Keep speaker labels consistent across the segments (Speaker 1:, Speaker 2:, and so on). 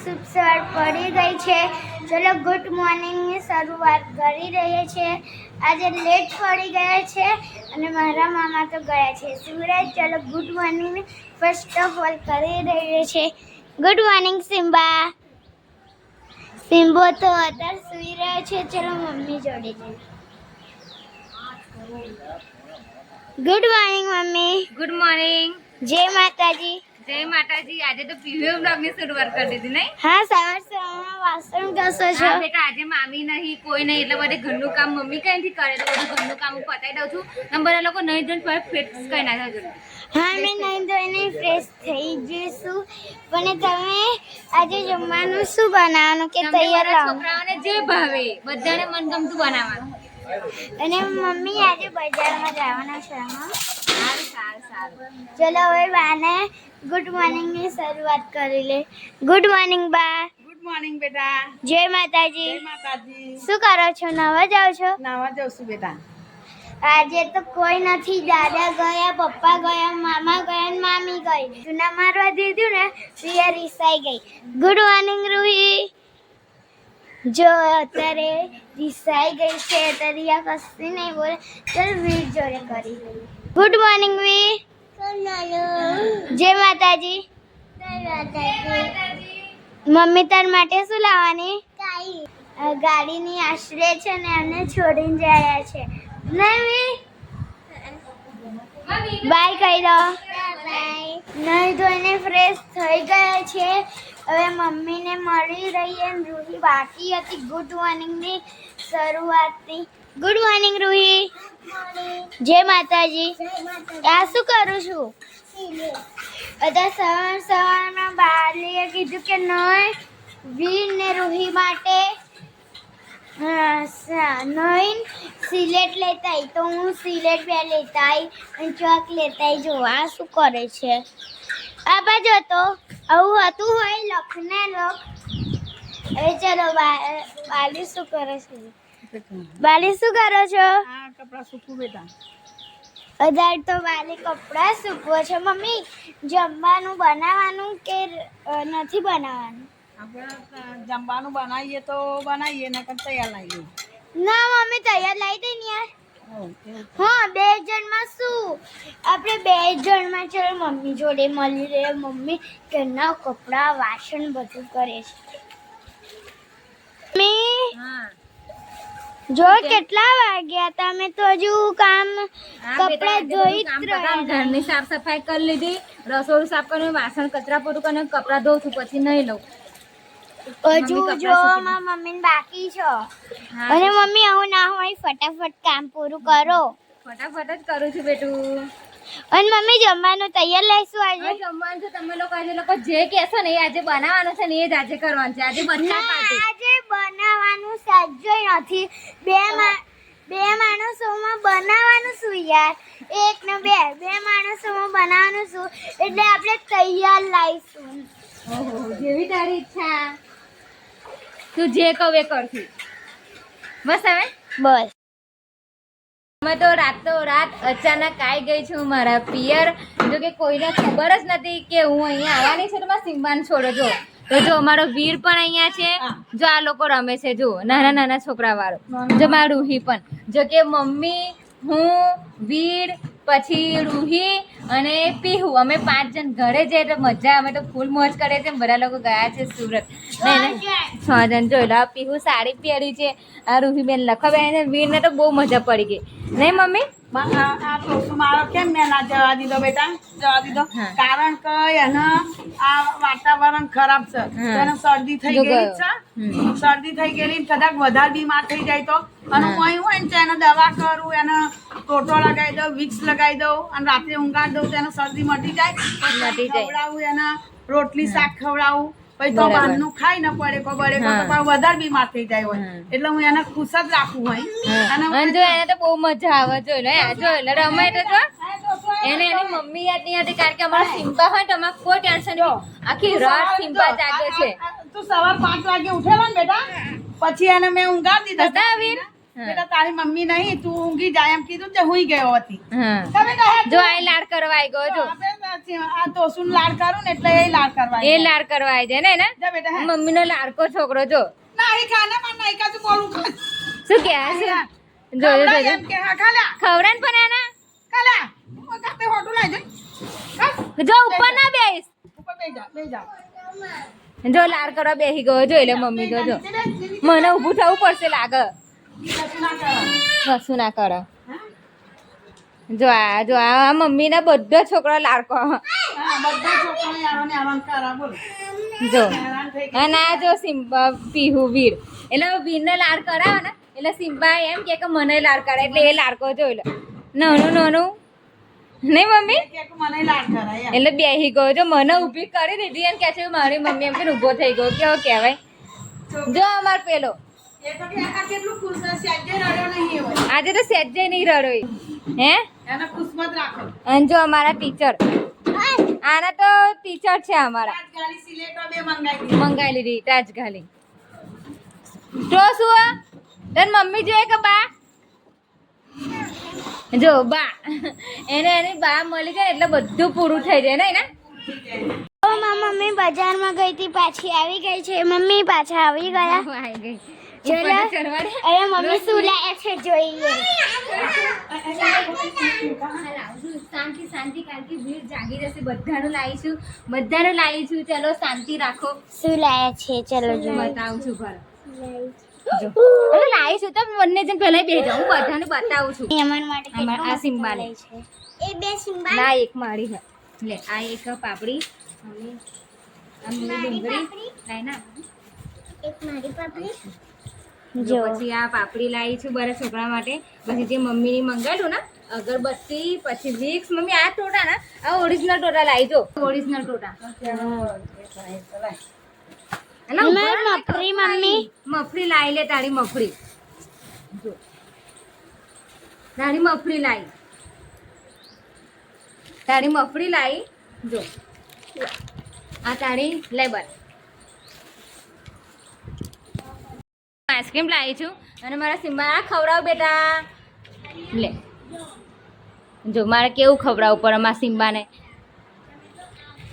Speaker 1: શુભ સવાર પડી ગઈ છે. ચલો ગુડ મોર્નિંગની શરૂઆત કરી રહીએ છીએ. આજે લેટ પડી ગયા છે અને મારા મામા તો ગયા છે સુરત. ચલો good morning first of all કરી રહીએ છીએ. Good morning Simba. સિમ્બો તો અત્યારે સૂઈ રહ્યો છે. ચલો મમ્મી જોડે જઈએ. Good morning mummy.
Speaker 2: Good morning.
Speaker 1: જય માતાજી.
Speaker 2: જય માતાજી. આજે તો પીવીઓ બ્લોગની શરૂઆત કરી દીધી નહીં?
Speaker 1: હા, સવાર સવારમાં વાસણ ઘસો છો?
Speaker 2: હા બેટા, આજે મામી નહીં, કોઈ નહીં, એટલે બધે ઘરનું કામ મમ્મી કઈથી કરે તો બધું ઘરનું કામ હું પતાવી દઉં છું. અને બધા લોકો નહીં ધોઈને ફેટ કઈ નાખ્યા છે.
Speaker 1: હા, અમે નહીં ધોઈને ફ્રેશ થઈ જઈશું. પણ તમે આજે જમવાનું શું બનાવવાનું કે તૈયાર લાવો?
Speaker 2: છોકરાઓને જે ભાવે બધાને મનગમતું બનાવવાનું.
Speaker 1: અને મમ્મી આજે બજારમાં જવાના છે.
Speaker 2: સારું સારું સારું.
Speaker 1: ચલો હવે બાને ગુડ મોર્નિંગની શરૂઆત કરી લે. ગુડ મોર્નિંગ બા.
Speaker 3: ગુડ મોર્નિંગ બેટા.
Speaker 1: જય માતાજી.
Speaker 3: જય માતાજી.
Speaker 1: શું કરો છો? નવા જાઓ છો?
Speaker 3: નાવા જાઉં છું બેટા.
Speaker 1: આજે તો કોઈ નથી. દાદા ગયા, પપ્પા ગયા, મામા ગયા ને મામી ગઈ. ચૂના મારવા દીધું ને પ્રિયા રીસાઈ ગઈ. Good morning Ruhi. જો અત્યારે રીસાઈ ગઈ છે તો રિયા કશી નહીં બોલે. ચાલ વીર જોડે કરી. ગુડ મોર્નિંગ વીર. જય માતાજી. મમ્મી તાર માટે શું લાવવાની? ગાડીની આશરે છે ને એમને છોડીને જાય છે. બાય કહી દો. નહીં ધોઈને ફ્રેશ થઈ ગયા છે. હવે મમ્મીને મળી રહી અને રૂહી બાકી હતી ગુડ મોર્નિંગની શરૂઆતની. Good morning Ruhi. જય માતાજી. આ શું કરું છું? બધા સવારમાં બાલીએ કીધું કે નહીં વીર ને રૂહી માટે નહીં સિલેટ લેતા આવી તો હું સિલેટ બે લેતા આવી અને ચોક લેતા આવી. જો આ શું કરે છે? આ બાજુ તો આવું હતું હોય લખને લખ. હવે ચલો બાલી શું કરે છે? બાલી શું કરો છો?
Speaker 3: આ કપડાં સૂકવું બેટા.
Speaker 1: અધાર તો બાલી કપડાં સૂકવો છો. મમ્મી જમવાનું બનાવવાનું કે નથી બનાવવાનું?
Speaker 3: આપણે જમવાનું બનાવીએ તો બનાવીએ ને તૈયાર લાવીએ.
Speaker 1: ના મમ્મી તૈયાર લાવી દે ને યાર. હા, 2 જણમાં શું? આપણે 2 જણમાં ચલો મમ્મી જોડે મળી રહે. મમ્મી ઘરના કપડાં વાસણ બધું કરે છે. મમ્મી જો કેટલા વાગ્યા? તમે તો હજુ કામ કપડાં ધોઈ જ રહ્યા.
Speaker 2: ઘરની સાફ સફાઈ કરી લીધી, રસોડું સાફ કરીને, વાસણ કચરા પોતું કરીને કપડાં ધોઉં છું, પછી નહીં લઉં.
Speaker 1: હજુ જો મમ્મી બાકી છો. અને મમ્મી આવું ના હોય ફટાફટ કામ પૂરું કરો.
Speaker 2: ફટાફટ જ કરું છું બેટું.
Speaker 1: અને મમ્મી જમવાનું તૈયાર લઈશું આજે.
Speaker 2: જમવાનું છે તમે લોકો આજે લોકો જે કહેશો ને એ આજે બનાવવાનું છે ને એ જ આજે કરવાનું છે. આજે બધા પાર્ટી.
Speaker 1: આજે બનાવવાનું સાજ્જોય નથી. બે માણસોમાં બનાવવાનું શું યાર? 1 ને 2 માણસોમાં બનાવવાનું શું? એટલે આપણે તૈયાર લાવીશું.
Speaker 2: ઓહો, જેવી તારી ઈચ્છા. તું જે કહું એ કરશું. બસ હવે
Speaker 1: બસ.
Speaker 2: અમે તો રાત અચાનક આવી ગઈ છું મારા પિયર. જો કે કોઈને ખબર જ નથી કે હું અહીંયા આવવાની છું. તો મારા સિમ્બાન છોડો જો. તો જો અમારો વીર પણ અહીંયા છે. જો આ લોકો રમે છે જો નાના નાના છોકરા વાળો. જો મારા રૂહી પણ. જો કે મમ્મી, હું, વીર, પછી રૂહી અને પીહુ, અમે 5 જણ ઘરે જઈએ તો મજા. અમે તો ફૂલ મોજ કરીએ છીએ. બધા લોકો ગયા છે સુરત. 6 જણ જોઈ લો. પીહુ સાડી પહેરી છે. આ રૂહીબેન લખાબેન વીરને તો બહુ મજા પડી ગઈ નહીં મમ્મી?
Speaker 3: આ તો મારો કેમ મેં ના જવા દીધો બેટા? જવા દીધો કારણ કે એના આ વાતાવરણ ખરાબ છે. એને શરદી થઈ ગયેલી છે. શરદી થઈ ગયેલી કદાચ વધારે બીમાર થઈ જાય તો. અને હું અહીં હોય ને તો એને દવા કરું, એને ટોટો લગાવી દઉં, વિક્સ લગાવી દઉં અને રાત્રે ઊંઘાડી દઉં તો એને શરદી મટી જાય. ખવડાવું એને, રોટલી શાક ખવડાવું. પછી તો બહારનું ખાઈ ન પડે તો વધારે બીમાર થઈ જાય હોય. એટલે હું એને ખુશ જ રાખું હોય.
Speaker 2: અને જો એને તો બહુ મજા આવે. જોઈ લો રમે તો જો એને એની મમ્મી યાદ નહીં હતી. કારણ કે અમારા સિમ્પા હોય તો અમારે કોઈ ટેન્શન નહીં. આખી રાત સિમ્પા જાગે છે.
Speaker 3: તું સવાર 5 વાગે ઉઠેલો ને બેટા, પછી એને મેં ઊંઘાડી દીધા.
Speaker 2: વીર
Speaker 3: બેટા તારી મમ્મી નહીં તું ઊંઘી જાય એમ કીધું તે હુઈ ગયો હતી
Speaker 2: હા
Speaker 3: તમે કહે
Speaker 2: જો આ લાડ કરવા આવી ગયો જો
Speaker 3: આ તોસુન લાડ કરું ને એટલે એ લાડ કરવા
Speaker 2: એ લાડ કરવા આવી જાય ને
Speaker 3: જા બેટા હે
Speaker 2: મમ્મીનો લાડકો છોકરો જો
Speaker 3: નહીં ખાને માં નહીં કા તું બોલું ખા
Speaker 2: શું કે જો જો જો
Speaker 3: એમ કે હા ખાલા
Speaker 2: ખવરાન પણ આના
Speaker 3: ખાલા ઓ કાપે હોટું લાઈ જાય
Speaker 2: જો ઉપર ના બેસ
Speaker 3: ઉપર બે જા
Speaker 2: જો લાડ કરવા બેસી ગયો જો એટલે મમ્મી જો મને ઊભું થવું પડશે લાગે કશું ના કરે જો આ મમ્મી ના બધા છોકરા લાડકો
Speaker 3: હા બધા છોકરાને આરોને આરામ કરા બોલ
Speaker 2: જો અને આ જો સિમ્બા પીહુ વીર એટલે વીરને લાડ કરાવે ને એટલે સિમ્બા એમ કે મને લાડ કરાવે એટલે એ લાડકો જોઈ લો નાનું નહીં મમ્મી
Speaker 3: કે મને લાડ કરાય
Speaker 2: એટલે બેસી ગયો જો મને ઊભી કરી દીધી એમ કે છે મારી મમ્મી એમ કે ઊભો થઈ ગયો કેવો કહેવાય જો અમાર પેલો
Speaker 3: એ તો કે આ કેટલું ખુશ છે સેજે રડ્યો નહીં હોય
Speaker 2: આજે તો સેજે નહીં રડોય હે
Speaker 3: એને ખુશમત રાખો
Speaker 2: અને જો અમારા ટીચર આના તો ટીચર છે અમારા
Speaker 3: ગાલી સિલેટો બે મંગાઈ
Speaker 2: મંગાઈ લીધી તાજ ગાલી તો શું તન મમ્મી જોઈએ કે બા જો બા એને એની બા મળી જાય એટલે બધું પૂરું થઈ જાય ને
Speaker 1: મમ્મી બજારમાં ગઈ હતી પાછી આવી ગઈ છે મમ્મી પાછા આવી ગયા
Speaker 2: આવી ગઈ
Speaker 1: ચલો.
Speaker 2: ઉપર ચડવાડે
Speaker 1: અરે મમ્મી શું લાયા છે જોઈએ
Speaker 2: શાંતિ શાંતિ કારણ કે ભીડ જાગી જશે બધાનું લાવીશું ચલો શાંતિ રાખો
Speaker 1: શું લાયા છે ચલો જોઈએ
Speaker 2: બતાવું છું ઘર જો અરે લાવીશું તો બંને જણ પહેલા બે જાઉં હું બધાને બતાવું છું
Speaker 1: અમાર માટે
Speaker 2: અમાર આ સિમ્બાને
Speaker 1: છે એ બે સિમ્બા
Speaker 2: ના એક મારી છે લે આ એક પાપડી અને આ મૂળી ડુંગળી લાઈ ના
Speaker 1: એક મારી પાપડી
Speaker 2: જો પછી આ પાપડી લાવી છું બધા છોકરા માટે પછી જે મમ્મીની મંગાવ્યું ને અગરબત્તી પછી વિક્સ મમ્મી આ ટોટા ને આ ઓરિજિનલ ટોટા લાવી જો ઓરિજિનલ ટોટા
Speaker 1: મફરી મમ્મી
Speaker 2: મફરી લાવી લે તારી મફરી જો તારી મફરી લાવી જો આ તારી લેબર આઈસ્ક્રીમ લાવી છું અને મારા સિમ્બા આ ખવડાવ બેટા લે જો મારે કેવું ખવડાવવું પડે મારા સિમ્બાને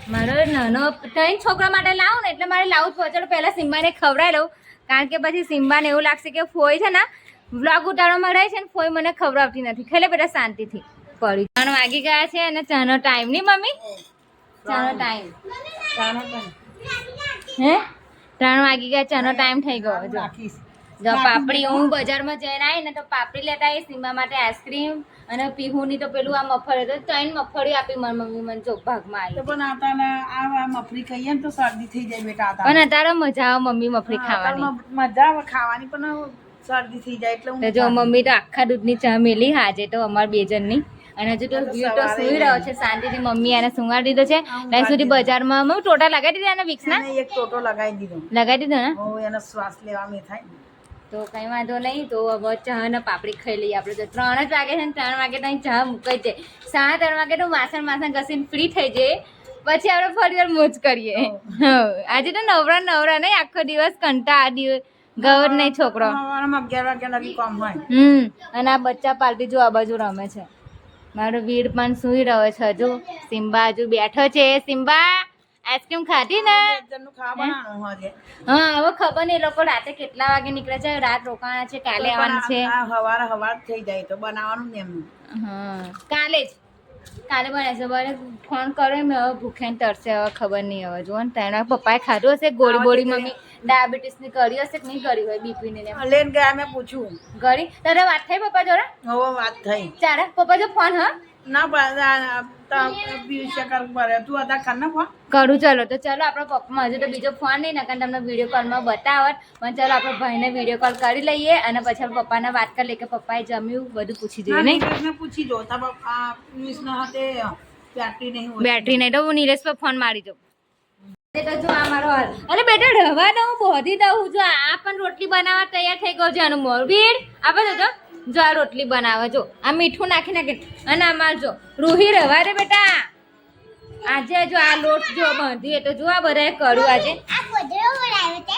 Speaker 2: મારો નાનો ત્રણ છોકરા માટે લાવું ને એટલે મારે લાવું જ પહોંચાડો પહેલાં સિમ્બાને ખવડાવી લઉં કારણ કે પછી સિમ્બાને એવું લાગશે કે ફોઈ છે ને વ્લોગ ઉતારવામાં રહે છે ને ફોઈ મને ખવડાવતી નથી ખેલે બેટા શાંતિથી પડી 3 વાગી ગયા છે અને ચાનો ટાઈમ નહીં મમ્મી ચાનો ટાઈમ હે 3 વાગી ગયા ચાનો ટાઈમ થઈ ગયો જો જો પાપડી હું બજારમાં જઈને આવી ને તો પાપડી લેતા આવી સિમ્બા માટે આઈસ્ક્રીમ અને પીહુની તો પેલું આ મફળી તો 3 મફળી આપી મારી મમ્મી મને જો ભાગમાં આવી
Speaker 3: પણ આતાને આ મફરી ખાઈએ ને તો શરદી થઈ જાય બેટા આતા
Speaker 2: પણ અત્યારે મજા આવે મમ્મી મફળી ખાવાની
Speaker 3: મજા આવે ખાવાની પણ શરદી થઈ જાય એટલે
Speaker 2: તો જો મમ્મી તો આખા દૂધની ચા મેલી હાજે તો અમાર બે જણની અને હજુ તો વ્યૂ તો સુઈ રહ્યો છે શાંતિથી મમ્મી એને સુંગાડી દીધો છે ત્યાં સુધી બજારમાં મમ્મી ટોટા લગાવી દીધા ને વિક્સના
Speaker 3: એક ટોટો લગાવી દીધો
Speaker 2: ને
Speaker 3: ઓ એનો શ્વાસ લેવામાં થાય
Speaker 2: તો કઈ વાંધો નહીં તો હવે ચા ને પાપડી ખાઈ લઈએ આપણે તો 3 જ વાગે છે ને 3 વાગે તો અહીં ચા મુકાઈ જાય 3:30 વાગે તો વાસણ ઘસીને ફ્રી થઈ જાય પછી આપણે ફરી વાર મોજ કરીએ આજે તો નવરા નહીં આખો દિવસ કંટા દિવસ ગવર નહીં છોકરો
Speaker 3: 11 વાગ્યા લગી કામ હોય
Speaker 2: અને આ બચ્ચા પાર્ટી જો આ બાજુ રમે છે મારો વીર પણ સુઈ રહ્યો છે હજુ સિમ્બા હજુ બેઠો છે સિમ્બા આઈસ્ક્રીમ ખાધી ને હા હવે ખબર નહીં એ લોકો રાતે કેટલા વાગે નીકળે છે રાત રોકાણા છે કાલે આવવાનું છે
Speaker 3: હવાર થઈ જાય તો બનાવવાનું ને એમનું
Speaker 2: હા કાલે બનાવશે બરે ફોન કર્યો મેં હવે ભૂખ્યાને તરસે હવે ખબર નહીં હવે જુઓ ને તેના પપ્પાએ ખાધું હશે ગોળી મમ્મી ડાયાબિટીસની કરી હશે કે નહીં કરી હોય બીપીની ને
Speaker 3: લઈને ગયા મેં પૂછ્યું
Speaker 2: ગળી તારે વાત થઈ પપ્પા જોડે
Speaker 3: હવે વાત થઈ
Speaker 2: ચારે પપ્પા જો ફોન હા
Speaker 3: ના તું અદા કર ને ફોન
Speaker 2: કરું ચલો તો ચલો આપણા પપ્પા હજુ તો બીજો ફોન નહીં નકર તમને વિડીયો કોલમાં બતાવત પણ ચલો આપણે ભાઈને વિડીયો કોલ કરી લઈએ અને પછી આપણે પપ્પાને વાત કરી લઈએ કે પપ્પાએ જમ્યું બધું પૂછી જોઈએ નહીં
Speaker 3: પૂછી જો
Speaker 2: બેટરી નહીં તો હું નીરજ પર ફોન મારી જાઉં તો જો આ મારો હાલ અરે બેટા રવા દઉં બોધી દઉં જો આ પણ રોટલી બનાવવા તૈયાર થઈ ગયો છે આનું મોર વીર આપણે જો આ રોટલી બનાવે જો આ મીઠું નાખી નાખી અને આમાં જો રૂહી રવા દે બેટા આજે જો આ લોટ જો બાંધી તો જો આ બધાએ કર્યું આજે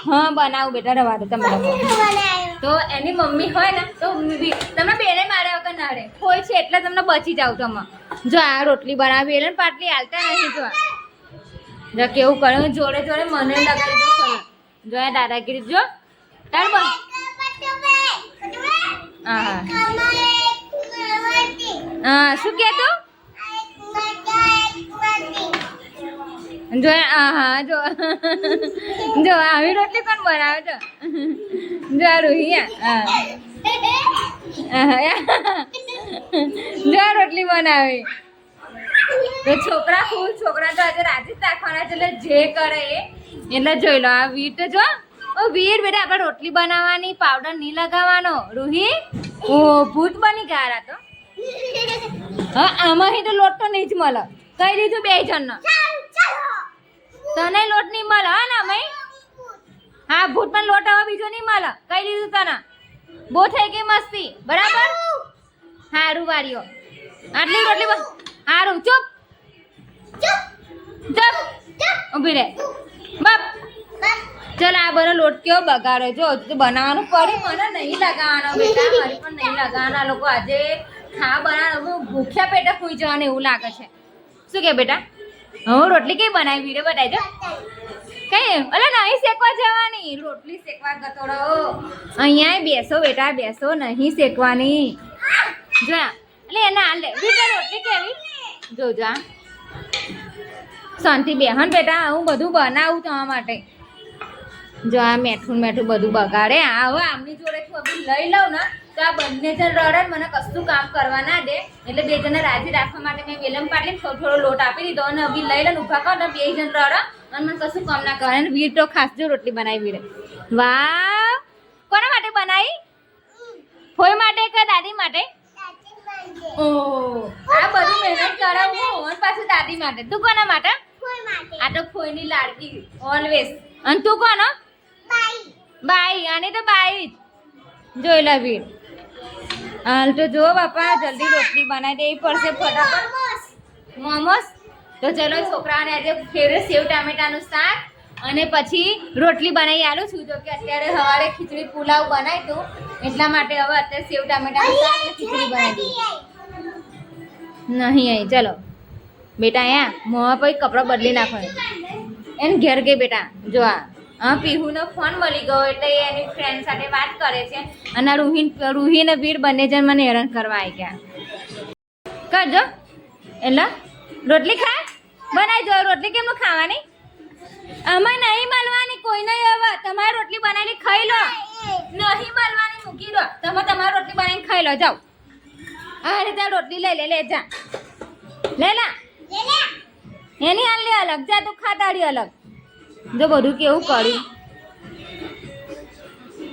Speaker 2: હા બનાવું બેટા રવા દે તમે તો એની મમ્મી હોય ને તો તમને બેને માર્યા વગર ના રહે હોય છે એટલે તમને બચી જાવ તમે જો આ રોટલી બનાવી વેલણ પાટલી હાલતા નહીં જો કેવું કરે જોડે જોડે મને લગાવી દો ખરો જો આ દાદાગીરી જો તાર બસ હા હા શું કહેતો જો હા જો જો આવી રોટલી કોણ બનાવે છે જો આ રોહિયા જો આ રોટલી બનાવે તો છોકરા ખુશ છોકરા તો આજે રાજી જ રાખવાના છે એટલે જે કરે એ એટલે જોઈ લો આ વીર તો જો ઓ વીર બેટા આપણે રોટલી બનાવવાની પાવડર નહીં લગાવવાનો રૂહી ઓ ભૂત બની ગયા તો હા આમાં તો લોટ તો નહીં જ મળે કહી દીધું બે જણનો તને લોટ નહીં મળે હા ને અમે હા ભૂત પણ લોટ હવે બીજો નહીં મળે કહી દીધું તને બહુ થઈ ગઈ મસ્તી બરાબર હારું વારીઓ આટલી રોટલી હારું ચૂપ ચૂપ ઊભી રહે બાપ ચાલ આ બધો લોટ કેવો બગાડો જો હજુ તો બનાવવાનું પડી મને નહીં લગાવવાનો બેટા મારી પણ નહીં લગાવવાના લોકો આજે ખા બનાવવાનું ભૂખ્યા પેટે ખુઈ જવાનું એવું લાગે છે શું કે બેટા હું રોટલી કઈ બનાવી વિડીયો બતાવજો કઈ અલે નહીં શેકવા જવાની રોટલી શેકવા ગતોડો અહીંયા બેસો બેટા બેસો નહીં શેકવાની જો એટલે એને હાલ લે બેટા રોટલી કેવી જોજો શાંતિ બેહન બેટા હું બધું બનાવું તમારા માટે જો આ મેઠું મેઠું બધું બગાડે આ હવે આમની જોડે હું બધું લઈ લઉં ને તો આ બંને જણ રડે મને કશું કામ કરવા ના દે એટલે બે જણને રાજી રાખવા માટે મેં વેલમ પાટલી થોડો લોટ આપી દીધો અને અભી લઈ લઈને ઊભા કરો ને બે જણ રડે અને મને કશું કામ ના કરે અને વીર તો ખાસ જો રોટલી બનાવી વીરે વાહ કોના માટે બનાવી ફોઈ માટે કે દાદી માટે ઓહ આ બધું મહેનત કરાવું અને પાછું દાદી માટે તું કોના માટે આ તો ફોઈની લાડકી ઓલવેઝ અને તું કોનો બાઈ આની તો બાઈ જ જોઈ લે વીર હાલ તો જો બાપા જલ્દી રોટલી બનાવી દેવી પડશે ફટાફટ મોમોસ તો ચલો છોકરાઓને આજે ફેવરેટ સેવ ટામેટાનું શાક અને પછી રોટલી બનાવી આલું છું જો કે અત્યારે સવારે ખીચડી પુલાવ બનાવી તું એટલા માટે હવે અત્યારે સેવ ટામેટાનું શાક અને ખીચડી બનાવી નહીં અહીં ચલો બેટા અહીંયા મોં પછી કપડાં બદલી નાખવાનું એને ઘેર ગઈ બેટા જો હા પીહુનો ફોન મળી ગયો એટલે એ એની ફ્રેન્ડ સાથે વાત કરે છે અને રૂહી ને વીર બંને જણ મને હેરાન કરવા આવી ગયા કરજો એટલે રોટલી ખા બનાવી જો રોટલી કેમનું ખાવાની અમે નહીં મળવાની કોઈ નહીં હવે તમારે રોટલી બનાવીને ખાઈ લો નહીં મળવાની મૂકી દો તમે તમારી રોટલી બનાવીને ખાઈ લો જાઓ આ રીતે રોટલી લઈ લે જા લે લા એની હાલ અલગ જા તું ખાતાડી અલગ જો બધું કેવું કર્યું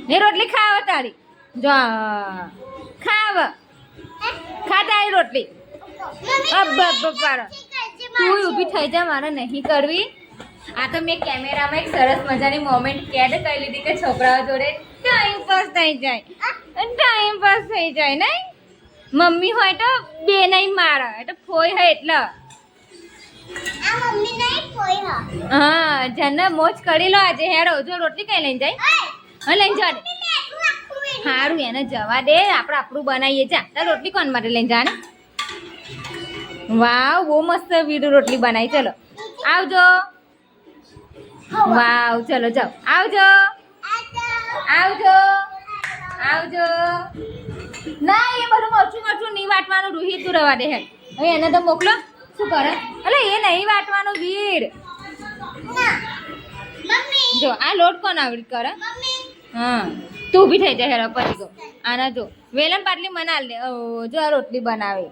Speaker 2: એ રોટલી ખાવ તારી જો ખાવ ખાતાડી રોટલી પાડો તું ઊભી થઈ જા મારે નહીં કરવી આ તો મેં કેમેરામાં એક સરસ મજાની મોમેન્ટ કેદ કરી લીધી કે છોકરાઓ જોડે ટાઈમ પાસ થઈ જાય નહીં મમ્મી હોય તો બે નહીં મારે એટલે ફોઈ હોય એટલે હા જને મોજ કરી લો આજે હેડો જો રોટલી કઈ લઈને જાય હા લઈને જા સારું એને જવા દે આપણે આપણું બનાવીએ જા તાર રોટલી કોણ માટે લઈને જા ને વાવ બહુ મસ્ત વીડ રોટલી બનાવી ચલો આવજો વાવ ચલો જાઓ આવજો આવજો આવજો ના એ બધું મરચું નહીં વાટવાનું રૂહી તું રવા દે હે હવે એને તો મોકલો શું કરે અલે એ નહીં વાટવાનું વીર જો આ લોટ કોણ આવડી કરે હા તું ઊભી થઈ જાય હેરો પછી ગો આના જો વેલણ પાટલી મનાલ દે જો આ રોટલી બનાવે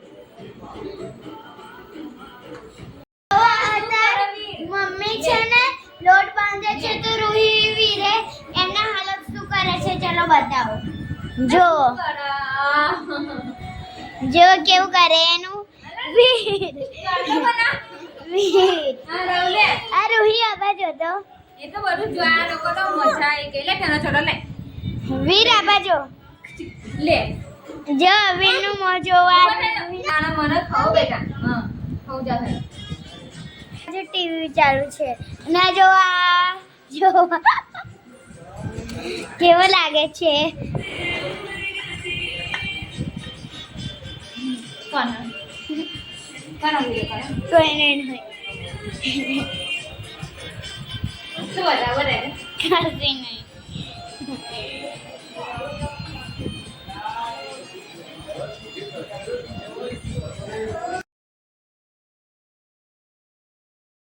Speaker 1: મમ્મી છે ને લોટ બાંધે છે તો રૂહી વીરે એના હાલત શું કરે છે ચલો બતાવો જો જો કેવું કરે એનું વીર આ રૂહી આબા જો તો
Speaker 2: એ તો બધું જો આ લોકો તો મજા આવી ગઈ લે તેનો છોડો લે
Speaker 1: વીર આબા જો
Speaker 2: લે
Speaker 1: જો વીરનું મોં જોવા
Speaker 2: આના મને ખાઓ બેટા હા ખાવ જા ભાઈ
Speaker 1: જો ટીવી ચાલુ છે ના જો આ જો કેવો લાગે છે
Speaker 2: કોણ કોનો વિડીયો કરો
Speaker 1: કોઈને નહીં
Speaker 2: શું બતાવો રે
Speaker 1: કશી નહીં